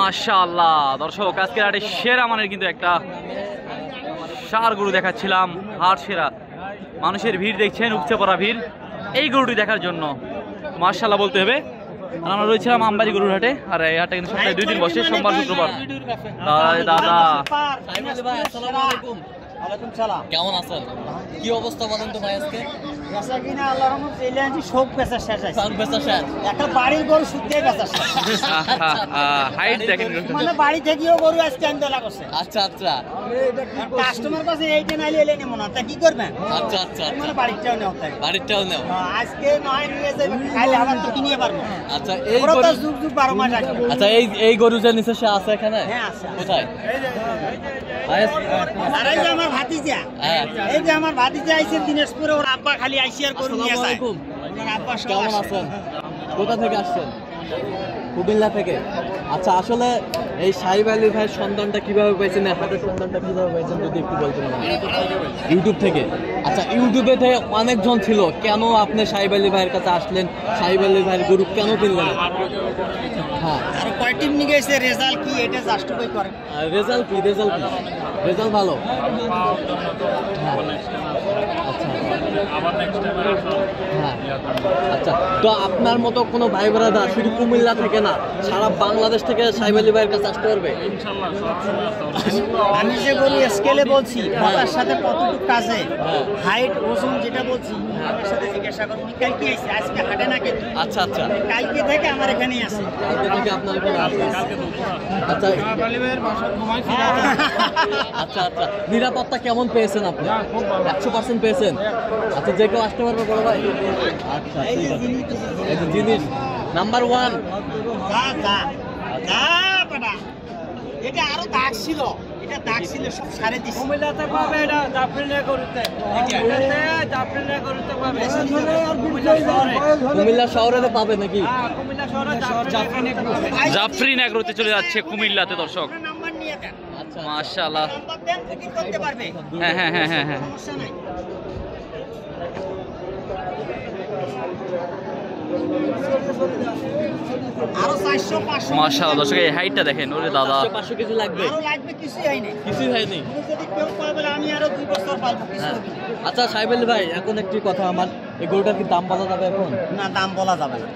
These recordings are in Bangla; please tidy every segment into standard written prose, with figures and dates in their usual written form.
মাশাআল্লাহ দর্শক, আজকের হাটে সেরা মানের কিন্তু একটা ষাঁড় গরু দেখাচ্ছিলাম। হাট সেরা, মানুষের ভিড় দেখছেন, উপচে পড়া ভিড় এই গরুটি দেখার জন্য। মাশাআল্লাহ বলতে হবে। আমরা রয়েছিলাম আমবাড়ি গরুর হাটে, আর এই হাটটা কিন্তু সপ্তাহে 2 দিন বসে, সোমবার শুক্রবার। দাদা কেমন আছেন? কি অবস্থা বলেন তো ভাই আজকে? হাইট দেখেন, বাড়ি থেকেও গরু আজকে আন্দোলন করছে। আচ্ছা আচ্ছা কাস্টমার কাছে এইটা নাইলে এলে নেবো না, তা কি করবেন? আচ্ছা আচ্ছা মানে বাড়িটাও নেওয়া থাকে, বাড়িটাও নেও। আজকে নয় নিয়ে যাবে, খাইলে আবার তো কিনে পারবো। আচ্ছা এই ওরা তো গরু, যুগ যুগ 12 মাস আসবে। আচ্ছা এই গরু যে নিচে সে আছে এখানে? হ্যাঁ আছে। কোথায়? আর এই যে আমার ভাতিজা, এই যে আমার ভাতিজা আইছে দিনাজপুরে, ওর আব্বা খালি আইসি আর গরু নিয়ে যায়। ওর আব্বা সব কেমন আসে। আছেন? কোথা থেকে আসছেন? কুমিল্লা থেকে। আচ্ছা আসলে এই সাহিব আলী ভাইয়ের সন্ধানটা কিভাবে পাইছেন, হাটের সন্ধানটা কিভাবে পাইছেন যদি একটু বলতেন আমাকে। ইউটিউব থেকে। আচ্ছা ইউটিউবে থেকে অনেকজন ছিল, কেন আপনি সাহিব আলী ভাইয়ের কাছে আসলেন? সাহিব আলী ভাইয়ের গরু কেন কিনলেন? হ্যাঁ, আর কয় টিম নিয়ে গেছে, রেজাল্ট কি এটা জাস্টিফাই করে? রেজাল্ট কি? রেজাল্ট ভালো। হ্যাঁ আচ্ছা হ্যাঁ আচ্ছা, তো আপনার মতো কোনো ভাই ব্রাদার শুধু কুমিল্লা থেকে না, সারা বাংলাদেশ থেকে সাহিব আলী ভাইয়ের কাছে আসতে পারবে? আমি যে গরু স্কেলে বলছি, তার সাথে কতটুকু কাজে হাইট ওজন যেটা বলছি, আমার সাথে জিজ্ঞাসা করুন। উনি কালকে আইছে, আজকে হাটে না কিন্তু। আচ্ছা আচ্ছা, কালকে থেকে আমার এখানেই আছে। কালকে থেকে আপনার এখানে আসবে। আচ্ছা আচ্ছা আচ্ছা, নিরাপত্তা কেমন পেয়েছেন আপনি? 100% পেয়েছেন? আচ্ছা যে কেউ আসতে পারবে বড় ভাই? আচ্ছা এই ঠিক যে আছে। জিনিস, এই যে জিনিস নাম্বার 1। এটা আরো দাগ ছিল, এটা দাগ ছিল, সব সারে দিছি। কুমিল্লাতে পাবে, এটা জাফরিনে করতে, জাফরিনে করতে পাবে। কুমিল্লা শহরে পাবে নাকি? কুমিল্লা শহরে জাফরিনে জাফরিন এগ্রোতে চলে যাচ্ছে কুমিল্লাতে দর্শক। নাম্বার নিয়ে দেন, আচ্ছা মাশাআল্লাহ। নাম্বার দেন, বুকিং করতে পারবে, হ্যাঁ হ্যাঁ হ্যাঁ হ্যাঁ হ্যাঁ, সমস্যা নাই। আরো 400-500 মাশাআল্লাহ দর্শক, এই হাইটটা দেখেন। ওরে দাদা, 500 কিছু লাগবে? আরো লাগবে, কিছুই হয়নি। কিছুই হয়নি। তুমি যদি কেউ কয় বলে আমি আরো 2 বছর পালবো, কিছু হ্যাঁ হবে না। আচ্ছা সাহিব আলী ভাই, এখন একটি কথা, আমার এই গরুটার কি দাম বলা যাবে এখন? না, দাম বলা যাবে না।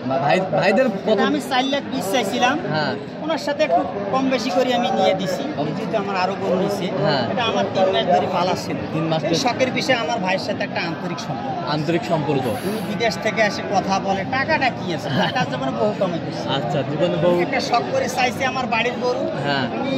ভাইদের এটা আমি 4 লাখ 20 চাইছিলাম, হ্যাঁ ওনার সাথে একটু কম বেশি করে আমি নিয়ে দিছি। যেহেতু আমার আরো গরু নিছে, হ্যাঁ। এটা আমার 3 মাস ধরে পালা ছিল। 3 মাস এই শখের বিষয়ে আমার ভাইয়ের সাথে একটা আন্তরিক সম্পর্ক। আন্তরিক সম্পর্ক। উনি বিদেশ থেকে এসে কথা বলে, টাকাটা কি আছে, টাকা জীবনে বহু কামাইতেছে। আচ্ছা জীবনে বহু। একটা শখ করে চাইছে আমার বাড়ির গরু। হ্যাঁ উনি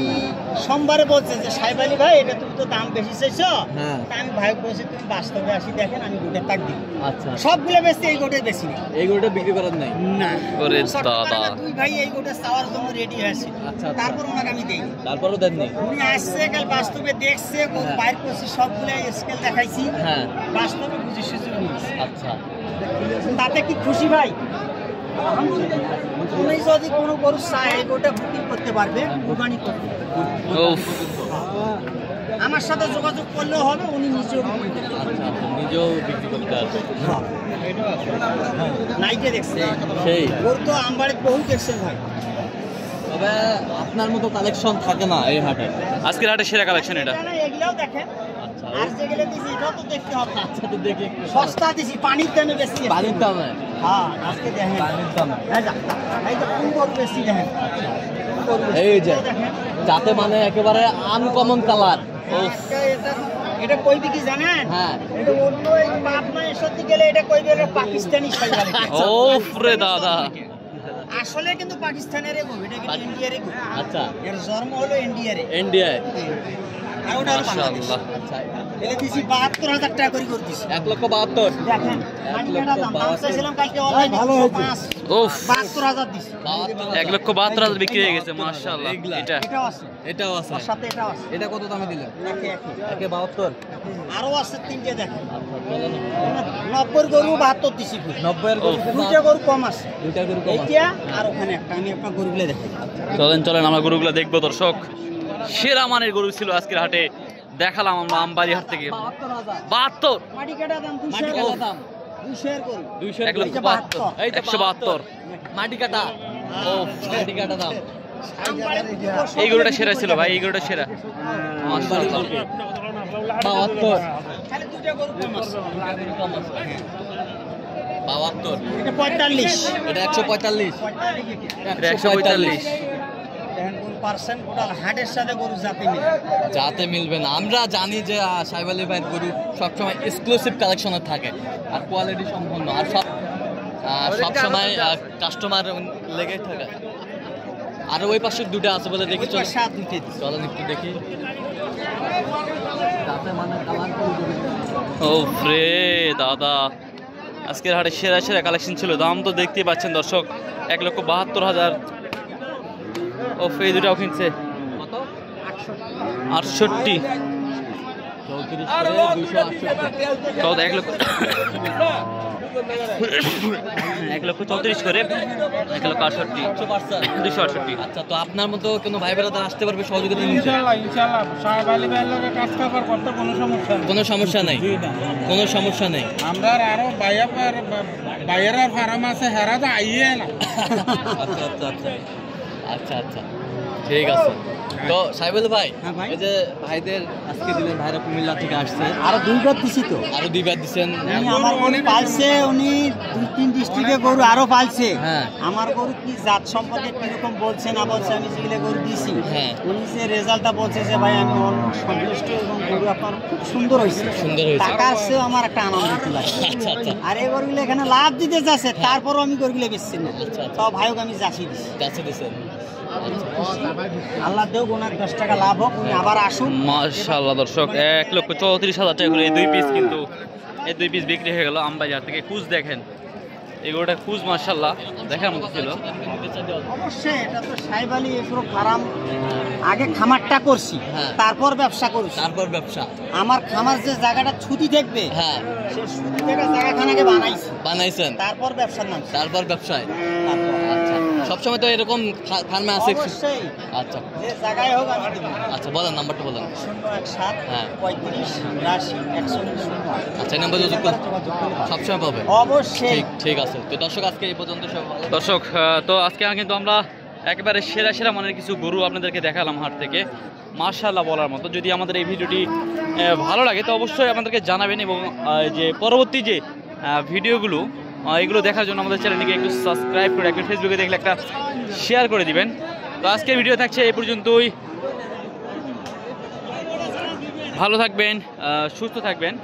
সোমবারে বলছে যে সাহেব আলী ভাই, এটা তুমি তো দাম বেশি চাইছো। হ্যাঁ। তা আমি ভাই বলছি তুমি বাস্তবে আসি দেখেন, আমি গোটে তাক দিব। আচ্ছা, সবগুলো বেশি, এই গোটে বেশি না। এই গরুটা বিক্রি করার নাই? না, ওরে সরকার দাদা। দুই ভাই এই গোটে চাওয়ার জন্য রেডি হয়েছে। আচ্ছা, আচ্ছা। তারপর ওনাকে আমি দেই। তারপরও দেননি? উনি আসছে, কাল বাস্তবে দেখছে, গরু হ্যাঁ। বাইর করছি, সবগুলো স্কেল দেখাইছি, হ্যাঁ বাস্তবে বুঝি সুযোগ নিয়েছে। আচ্ছা তাতে কি খুশি ভাই? আলহামদুলিল্লাহ। উনি যদি কোনো গরু চায়, এই গোটা বুকিং করতে পারবে, কুরবানি করবে। উফ, আমার সাথে যোগাযোগ করলেও হবে, উনি নিজেও বুকিং করতে পারবে। আচ্ছা আচ্ছা, নিজেও বিক্রি করতে আসবে? নাইটে দেখছে সেই গরু তো আমবাড়িতে বহু দেখছেন ভাই। তবে আপনার মতো কালেকশন থাকে না এই হাটে। আজকের হাটে সেরা কালেকশন এটা। এগুলাও দেখেন, আচ্ছা আর যেগুলো দিছি এটাও তো দেখতে হবে। আচ্ছা, তো দেখি একটু। সস্তা দিছি, পানির দামে বেশি। বাড়ির দামে? হ্যাঁ, আজকে দেখেন বাড়ির দামে। এই যে কোন গরু বেশি দেখেন, কোন গরু বেশি। এই যে দেখেন, যাতে মানে একেবারে আনকমন কালার। এটা কইবি কি জানেন? হ্যাঁ এটা অন্য এই পাবনা এসতে গেলে এটা কইবে এটা পাকিস্তানি শৈবাল। ওফ রে দাদা, আসলে কিন্তু পাকিস্তানের গরু, এটা কিন্তু ইন্ডিয়ার গরু। আচ্ছা, এর জন্ম হলো ইন্ডিয়ারে। ইন্ডিয়ায়? আর ওটা হলো বাংলাদেশ। মাশাআল্লাহ। আচ্ছা, এটা দিছি 72,000 টাকা করে দিছি। 1,72,000? দেখেন, মানিকাটা দাম চাইছিলাম কালকে অনলাইনে 105। উফ, 72,000 দিছি। 1,72,000 বিক্রি হয়ে গেছে। মাশাআল্লাহ। এটা এটাও আছে, এটাও আছে? ওর সাথে এটাও আছে। এটা কত দামে দিলেন? একে একে। 1,72? আরো আছে 3টে দেখেন। আচ্ছা চলেন। 90 গরু 72 দিছি। 90-এর গরু? 2টা গরু কম আছে, দুইটা গরু কম আছে? এইটা আর ওখানে একটা। আমি আপনার গরুগুলো দেখাই। চলেন চলেন, আমরা গরুগুলো দেখবো দর্শক। সেরা মানের গরু ছিল আজকের হাটে, দেখালাম আমরা আমবাড়ি হাট থেকে। 72, মাটিকাটা দাম 200 মাটি কাটা দাম 200 এর গরু। 200 1,72,000, এই তো 172। মাটি কাটা। ও মাটি কাটা দাম এই গরুটা সেরা ছিল ভাই, এই গরুটা সেরা মাশাআল্লাহ। 72 খালি দুইটা গরু কম আছে। 72 এটা 45 এটা 145 এটা 145 দেখেন কোন পার্সেন্ট টোটাল হাটের সাথে গরু জাতি মিলে যাতে মিলবে না। আমরা জানি যে সাহেব আলী ভাইয়ের গরু সবসময় এক্সক্লুসিভ কালেকশনে থাকে আর কোয়ালিটি সম্পন্ন আর সবসময় কাস্টমার লেগে থাকে। আর ওই পাশে দুটো আছে বলে দেখি, চল সাত দুইটা চলেন একটু দেখি। ও ফ্রে দাদা, আজকের হাটে সেরা সেরা কালেকশন ছিল। দাম তো দেখতেই পাচ্ছেন দর্শক, 1,72,000। ও ফ্রে দুটাও কিনছে 68। তো 1,34,000 করে, 1,68,000, 268। আচ্ছা, তো আপনার মতো কোনো ভাই বেড়াদার আসতে পারবে সহযোগিতা নিতে? ইনশাআল্লাহ সাহেব আলী ভাইয়ের লগে কাজ কারবার করতে কোনো সমস্যা নেই। কোনো সমস্যা নেই, কোনো সমস্যা নেই। আমরা আরো বাইরের ফার্ম আছে, হেরা তো আইয়ে না। আচ্ছা আচ্ছা আচ্ছা আচ্ছা আচ্ছা, ঠিক আছে। তো সাহেব আলী ভাই, হ্যাঁ ভাই। এই যে ভাইদের আজকে দিলেন, ভাইরা কুমিল্লা থেকে আসছে, আরো দুইবার দিছি তো। আরো 2বার দিচ্ছেন। উনি আমার গরু পালছে, উনি 2-3 ডিস্ট্রিক্টে গরু আরো পালছে। হ্যাঁ। আমার গরু কি জাত সম্পর্কে কিরকম বলছে না বলছে, আমি যেগুলো গরু দিছি হ্যাঁ। উনি যে রেজাল্টটা বলছে যে ভাই আমি অলমোস্ট সন্তুষ্ট এবং গরু আপনার খুব সুন্দর হয়েছে। সুন্দর হয়েছে। টাকার চেয়েও আমার একটা আনন্দ লাগছে। আচ্ছা আচ্ছা আর এই গরুগুলো এখানে লাভ দিতে যাচ্ছে, তারপরও আমি গরুগুলো বেচছি না। আচ্ছা, আচ্ছা। তাও ভাইকে আমি যাচ্ছি দিছি। কাছে দিচ্ছেন। আল্লাহ দেও ওনার 10 টাকা লাভ হোক, উনি আবার আসুন। মাশাআল্লাহ দর্শক, 1,34,000 টাকা করে এই 2 পিস, কিন্তু এই 2 পিস বিক্রি হয়ে গেল আমবাজার থেকে। কুজ দেখেন, এগুলোটা কুজ মাশাআল্লাহ দেখার মতো ছিল। অবশ্যই এটা তো সাহেব আলী এগ্রো ফার্ম, আগে খামারটা করছি, হ্যাঁ। তারপর ব্যবসা করছি। তারপর ব্যবসা। আমার খামার যে জায়গাটা ছুটি দেখবে, হ্যাঁ, সে ছুটি থেকে জায়গাখানাকে বানাইছি, বানাইছেন, তারপর ব্যবসার নাম। তারপর ব্যবসায়। তারপর আচ্ছা, সবসময় তো এরকম ফার্মে আছে? অবশ্যই আচ্ছা যে জায়গায় হোক আমি দেবো। আচ্ছা, বলেন নাম্বারটা বলেন। 017 হ্যাঁ। 35 82 109। আচ্ছা, এই নাম্বার যোগাযোগ করুন, সবসময় পাবে। অবশ্যই। ঠিক ঠিক আছে। তো দর্শক, আজকে এই পর্যন্ত সব ভালো। দর্শক, তো আজকে কিন্তু আমরা একেবারে সেরা সেরা মানের কিছু গরু আপনাদেরকে দেখালাম হাট থেকে, মাশাআল্লাহ বলার মতো। যদি আমাদের এই ভিডিওটি ভালো লাগে তো অবশ্যই আমাদেরকে জানাবেন, এবং যে পরবর্তী যে ভিডিওগুলো এগুলো দেখার জন্য আমাদের চ্যানেলটিকে একটু সাবস্ক্রাইব করে রাখবেন, ফেসবুকে দেখলে একটা শেয়ার করে দিবেন। তো আজকের ভিডিও থাকছে এই পর্যন্তই। ভালো থাকবেন, সুস্থ থাকবেন,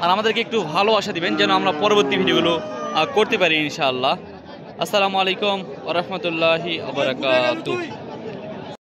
আর আমাদেরকে একটু ভালোবাসা দিবেন যেন আমরা পরবর্তী ভিডিওগুলো করতে পারি ইনশাআল্লাহ। আসসালামু আলাইকুম ওয়া রাহমাতুল্লাহি ওয়া বারাকাতুহু।